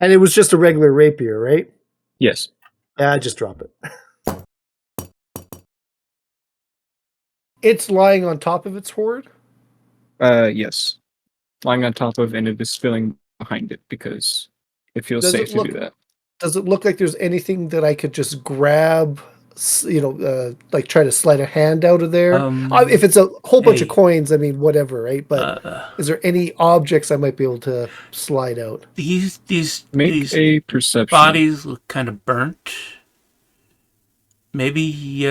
And it was just a regular rapier, right? Yes. Yeah, I just drop it. It's lying on top of its hoard? Yes. Lying on top of, and it is filling behind it because it feels Does safe it to do look that. does it look like there's anything that I could just grab, like try to slide a hand out of there? If it's a whole bunch of Hey. coins, I mean, whatever, right? But is there any objects I might be able to slide out? These Make a perception. bodies look kind of burnt. Maybe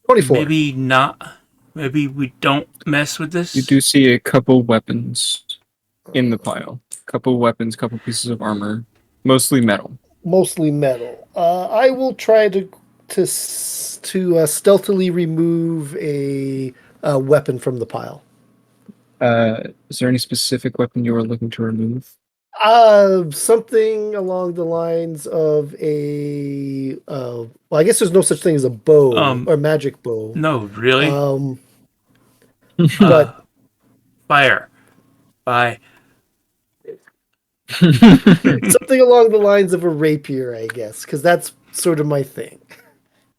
24. maybe not. Maybe we don't mess with this. You do see a couple weapons in the pile. Couple weapons, couple pieces of armor, mostly metal. Mostly metal. I will try to stealthily remove a weapon from the pile. Is there any specific weapon you are looking to remove? Something along the lines of a. Well, I guess there's no such thing as a bow or magic bow. No, really. But Fire. Bye. something along the lines of a rapier, I guess, because that's sort of my thing.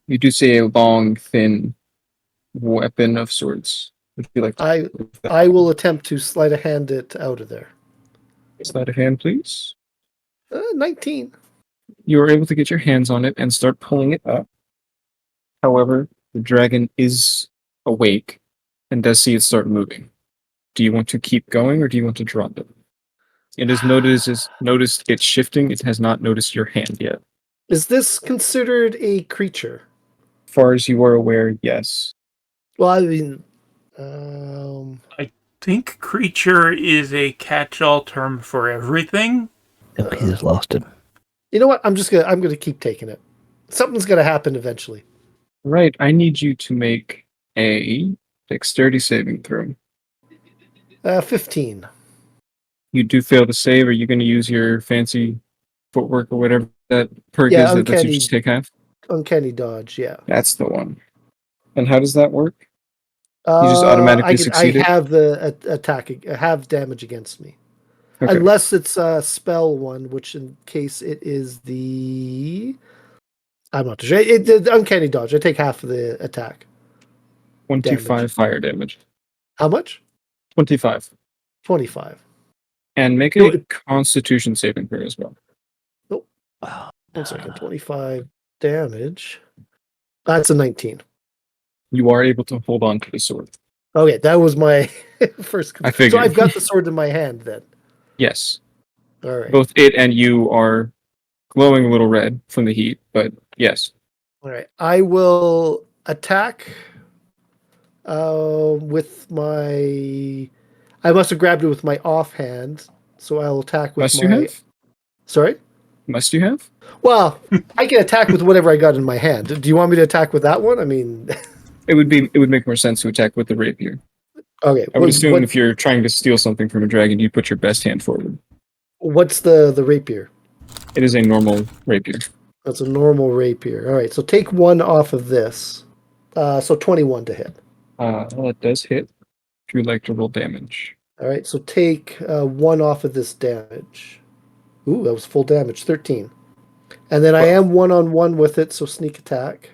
You do see a long, thin weapon of sorts. Would you like to I will attempt to sleight of hand it out of there. slide a hand, please? 19. You are able to get your hands on it and start pulling it up. However, the dragon is awake and does see it start moving. Do you want to keep going or do you want to drop it? It has noticed it's shifting. It has not noticed your hand yet. Is this considered a creature? As far as you are aware, yes. Well, I mean, I think creature is a catch-all term for everything. No, he just lost it. you know what? I'm gonna keep taking it. Something's gonna happen eventually. Right, I need you to make a dexterity saving throw. 15. You do fail to save. Are you going to use your fancy footwork or whatever that perk Yeah, is that lets you uncanny- just take half? Uncanny dodge, yeah. That's the one. And how does that work? You just automatically succeed I it? have the attack. I have damage against me. Okay. Unless it's a spell one, which in case it is the... I'm not sure. The uncanny dodge. I take half of the attack. 25 damage. fire damage. How much? 25. 25. And make No, a constitution saving throw as well. Nope. 1 second. 25 damage. That's a 19. You are able to hold on to the sword. Okay, that was my first. I figured. So I've got the sword in my hand then. Yes. All right. Both it and you are glowing a little red from the heat, but yes. All right. I will attack with my... I must have grabbed it with my offhand, so I'll attack with Must my... you have? Sorry? Must you have? Well, I can attack with whatever I got in my hand. Do you want me to attack with that one? I mean... It would make more sense to attack with the rapier. Okay. I would assume if you're trying to steal something from a dragon, you put your best hand forward. What's the rapier? It is a normal rapier. That's a normal rapier. All right, so take 1 off of this. So 21 to hit. Well, it does hit. If you would like to roll damage. All right, so take 1 off of this damage. Ooh, that was full damage, 13. And then I am 1-on-1 with it, so sneak attack.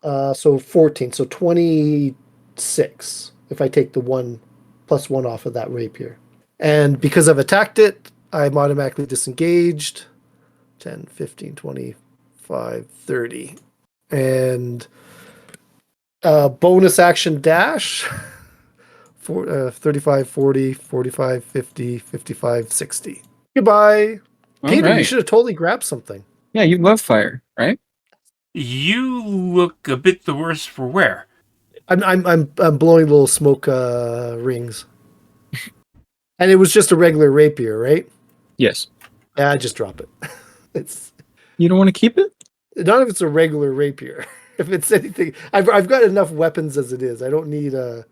So 14, so 26 if I take the 1 plus 1 off of that rapier. And because I've attacked it, I'm automatically disengaged. 10, 15, 25, 30. And bonus action dash. 35, 40, 45, 50, 55, 60. Goodbye. Peter, you should have totally grabbed something. Yeah, you love fire, right? You look a bit the worse for wear. I'm blowing little smoke rings. And it was just a regular rapier, right? Yes. Yeah, I just drop it. You don't want to keep it? Not if it's a regular rapier. If it's anything, I've got enough weapons as it is. I don't need I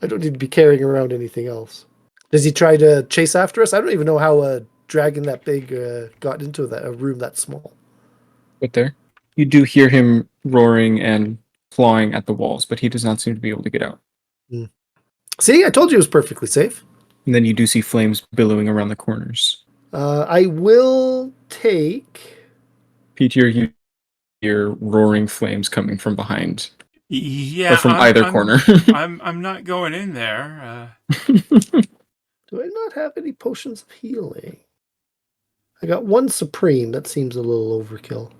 don't need to be carrying around anything else. Does he try to chase after us? I don't even know how a dragon that big got into a room that small. Right there. You do hear him roaring and clawing at the walls, but he does not seem to be able to get out. See, I told you it was perfectly safe. And then you do see flames billowing around the corners. I will take. Peter, you hear roaring flames coming from behind, Yeah, or from either corner. I'm not going in there. Do I not have any potions of healing? I got one supreme. That seems a little overkill.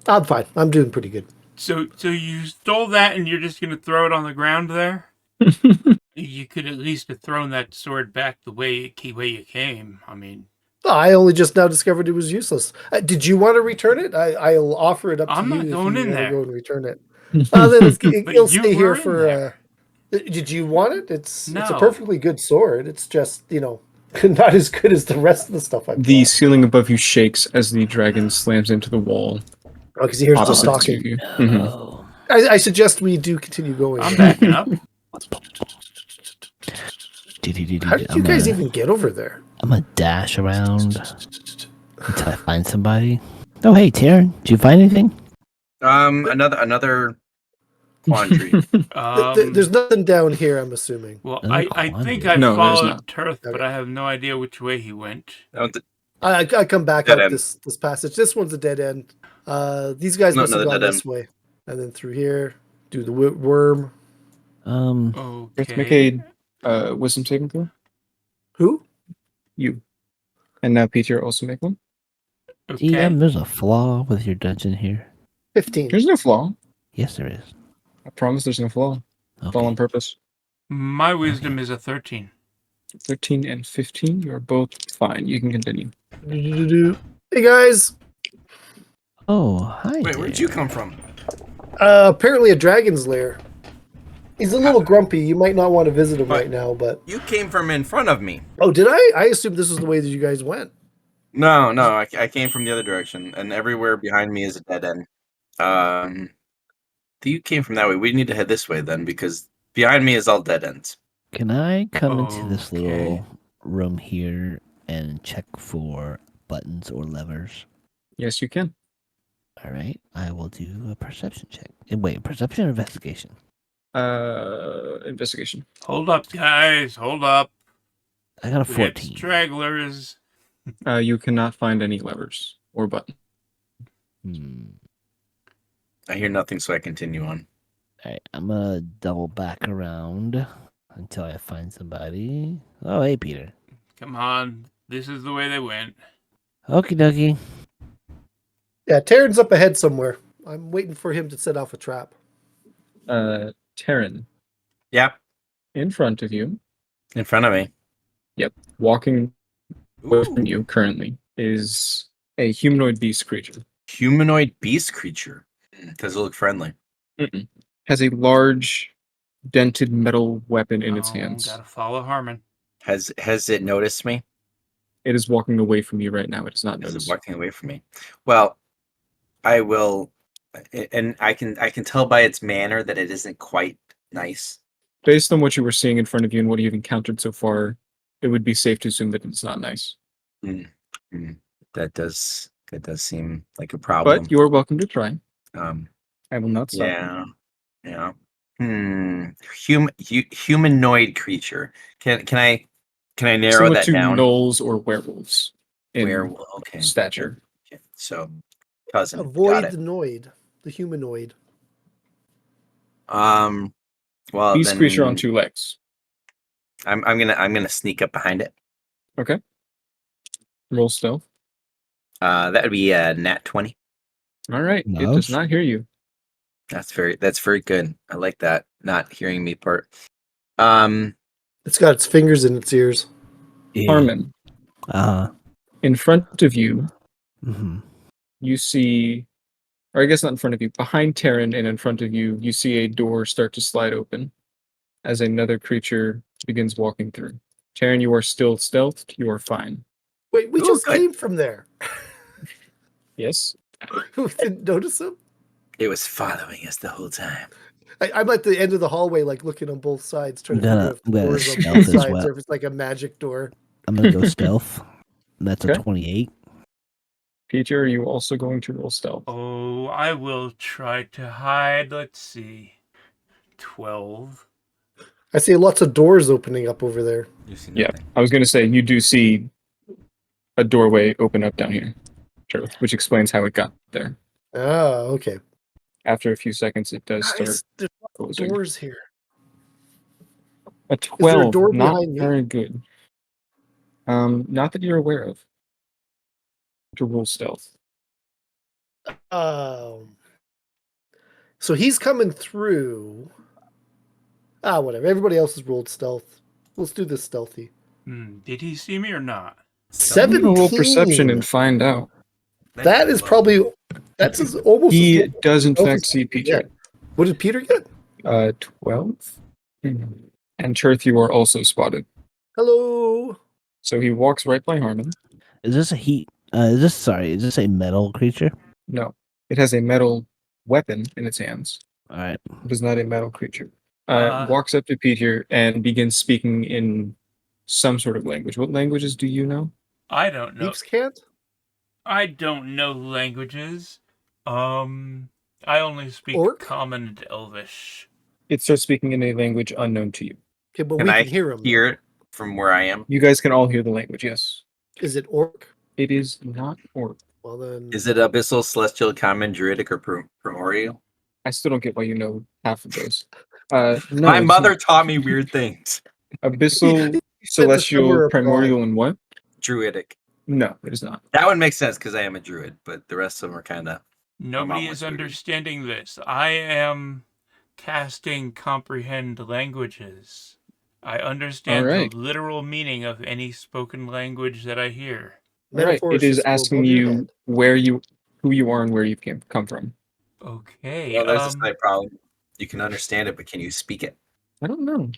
I'm fine. I'm doing pretty good. So you stole that and you're just gonna throw it on the ground there? You could at least have thrown that sword back the way you came. I mean, Oh, I only just now discovered it was useless. Did you want to return it? I'll offer it up to I'm you not if going you in want to go there. and return it. Then But it'll you stay here were in for. there. Did you want it? It's a No. perfectly good sword. It's just not as good as the rest of the stuff I've The got. ceiling above you shakes as the dragon slams into the wall Oh, because he hears just opposite the two talking. of you. No. I suggest we do continue going. I'm backing up. How did you guys even get over there? I'm gonna dash around until I find somebody. Oh, hey, Taryn, did you find anything? Another quandary. There's nothing down here, I'm assuming. Well, Another I think quandary. I No, there's followed not. Turth, but Okay. I have no idea which way he went. I come back Dead up end. this passage. This one's a dead end. These guys No, must have another gone dead this way, and then through here. Do the worm. Let's make Okay. a wisdom saving throw. Who? You. And now Peter also make one. Okay. DM, there's a flaw with your dungeon here. 15. There's no flaw. Yes, there is. I promise there's no flaw. It's all on Okay. purpose. My wisdom is a 13. 13 and 15, you are both fine. You can continue. Hey guys. Oh, hi. Wait, where'd you come from? Apparently a dragon's lair. He's a little grumpy. You might not want to visit him What? right now, but You came from in front of me. oh, did I? I assumed this was the way that you guys went. No, I came from the other direction, and everywhere behind me is a dead end. You came from that way. We need to head this way then, because behind me is all dead ends. Can I come into this Okay. little room here and check for buttons or levers? Yes, you can. All right. I will do a perception check. Wait, perception or investigation? Investigation. Hold up, guys. Hold up. I got a We had 14. stragglers. You cannot find any levers or buttons. I hear nothing, so I continue on. All right. I'm going to double back around until I find somebody. Oh, hey, Peter. Come on. This is the way they went. Okie dokie. Yeah, Taryn's up ahead somewhere. I'm waiting for him to set off a trap. Taryn, Yeah, in front of you, in front of me. walking away Ooh, from you currently, is a humanoid beast creature. humanoid beast creature. Does it look friendly? Mm-mm. Has a large, dented metal weapon in its Oh, hands. Gotta follow Harmon. Has it noticed me? It is walking away from you right now. It is not Is it noticed. walking away from me? Well, I will, and I can tell by its manner that it isn't quite nice. Based on what you were seeing in front of you and what you've encountered so far, it would be safe to assume that it's not nice. That does seem like a problem. But you are welcome to try. Um, I will not stop. yeah. Humanoid creature. Can I narrow Similar that to down? gnolls or werewolves in Okay. stature. Okay. So, cousin. Got Avoid it. the noid, the humanoid. Well, Beast then creature on two legs. I'm gonna sneak up behind it. Okay. Roll stealth. That would be a nat 20. All right. It does Nice. not hear you. That's very good. I like that. Not hearing me part. It's got its fingers in its ears. Harmon, in front of you, Mm-hmm. you see, or I guess not in front of you, behind Taryn and in front of you, you see a door start to slide open as another creature begins walking through. Taryn, you are still stealthed. You are fine. Wait, we Oh, just good. came from there. Yes. We didn't notice him. It was following us the whole time. I'm at the end of the hallway, like looking on both sides, trying to figure out if the I'm gonna doors on stealth both as sides well. or if it's like a magic door. I'm going to go stealth. That's a Okay. 28. Peter, are you also going to roll stealth? Oh, I will try to hide. Let's see. 12. I see lots of doors opening up over there. You see Yeah. nothing. I was going to say, you do see a doorway open up down here, which explains how it got there. Oh, okay. After a few seconds, it does start Guys, there's closing. doors here. A there a 12, door not behind me? very good. Not that you're aware of. To roll stealth. So he's coming through. Whatever. Everybody else has rolled stealth. Let's do this stealthy. Did he see me or not? I'm gonna roll 17. perception and find out. That is probably almost. He as does in stealth fact as see Peter. get. What did Peter get? 12. And Cherth, you are also spotted. Hello. So he walks right by Harmon. Is this a heat? Is this a metal creature? No, it has a metal weapon in its hands. All right. It is not a metal creature. Uh, Walks up to Peter and begins speaking in some sort of language. What languages do you know? I don't know. Peeps can't. I don't know languages. I only speak Orc? Common and Elvish. It starts speaking in a language unknown to you. Okay, but Can we I can hear him. hear it from where I am? You guys can all hear the language, yes. Is it orc? It is not Orc. Well then. Is it Abyssal, Celestial, Common, Druidic, or Primordial? I still don't get why you know half of those. No, My it's mother not. taught me weird things. Abyssal, said the summer Celestial, of Primordial, and what? Druidic. No, it is not. That one makes sense because I am a druid, but the rest of them are kind of. Nobody mom is was weird. understanding this. I am casting comprehend languages. I understand Alright. the literal meaning of any spoken language that I hear. All right. Metaphor It is just go asking above your you head. who you are and where you come from. Okay. Well, there's a slight problem. You can understand it, but can you speak it? I don't know.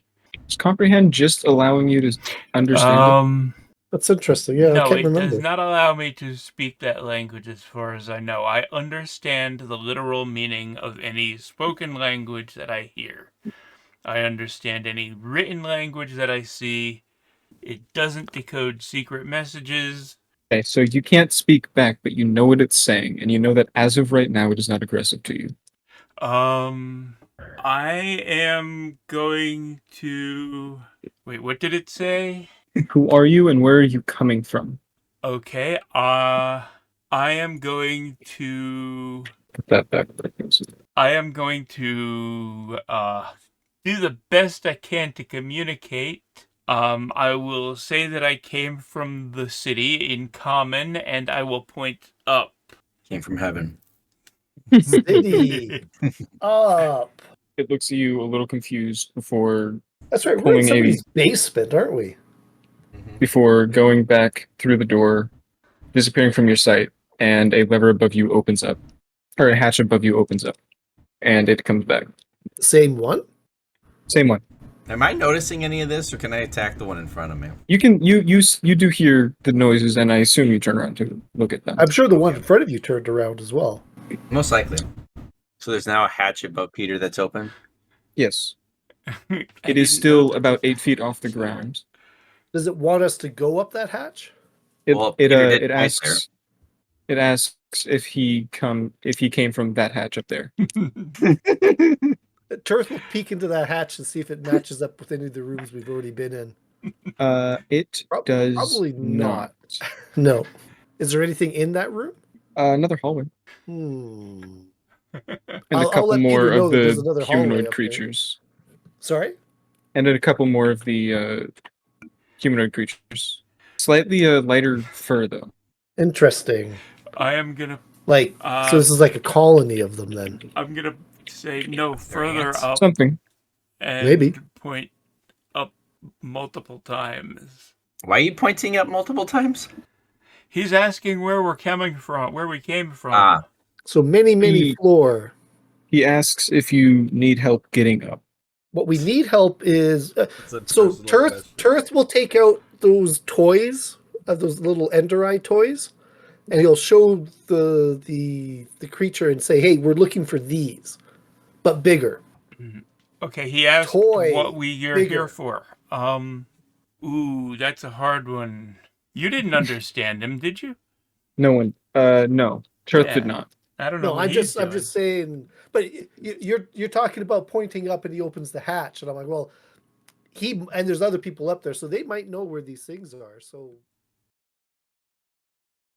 Is comprehend just allowing you to understand it? That's interesting. Yeah, I No, can't it remember. does not allow me to speak that language as far as I know. I understand the literal meaning of any spoken language that I hear. I understand any written language that I see. It doesn't decode secret messages. Okay, so you can't speak back, but you know what it's saying, and you know that as of right now, it is not aggressive to you. I am going to... Wait, what did it say? Who are you and where are you coming from? Okay, I am going to... Put that back. I am going to do the best I can to communicate. I will say that I came from the city in common, and I will point up. Came from heaven. City up. It looks at you a little confused before That's right. We're in Pulling a- somebody's basement, aren't we? going back through the door, disappearing from your sight, and a lever above you opens up, or a hatch above you opens up, and it comes back. Same one. Same one. Am I noticing any of this, or can I attack the one in front of me? You can you do hear the noises, and I assume you turn around to look at them. I'm sure the one in front of you turned around as well. Most likely. So there's now a hatch above Peter that's open. Yes, I it is didn't still know about 8 feet off the ground. Does it want us to go up that hatch? Well, Peter did It point there. asks if he came from that hatch up there. Turth will peek into that hatch and see if it matches up with any of the rooms we've already been in. It does Probably not. No. Is there anything in that room? Another hallway. Hmm. And I'll a couple let more Peter know of that there's the another hallway humanoid up there. creatures. Sorry? And then a couple more of the humanoid creatures. Slightly lighter fur, though. Interesting. I am gonna. Like, so this is like a colony of them then. I'm gonna say no further ants. up Something. and Maybe. point up multiple times. Why are you pointing up multiple times? He's asking where we're coming from, where we came from. Ah. So many He- floor. He asks if you need help getting up. What we need help is It's a so personal question. Turth will take out those toys, those little Enderai toys, and he'll show the creature and say, "Hey, we're looking for these, but bigger." Okay, he asked Toy, what you're bigger. here for. Ooh, that's a hard one. You didn't understand him, did you? No one. No. Turth Yeah. did not. I don't know. No, what I'm he's just doing. saying. But you're talking about pointing up, and he opens the hatch, and I'm like, well, and there's other people up there, so they might know where these things are. So